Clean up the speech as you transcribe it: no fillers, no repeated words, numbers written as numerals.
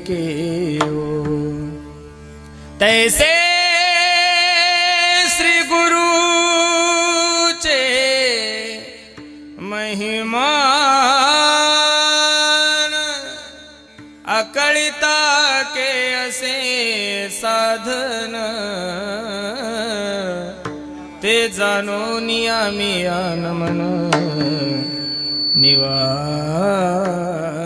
केओ। तैसे श्री गुरुचे महिमान, अकळिता के असे साधन, ते जाणून आम्ही मन निवारण।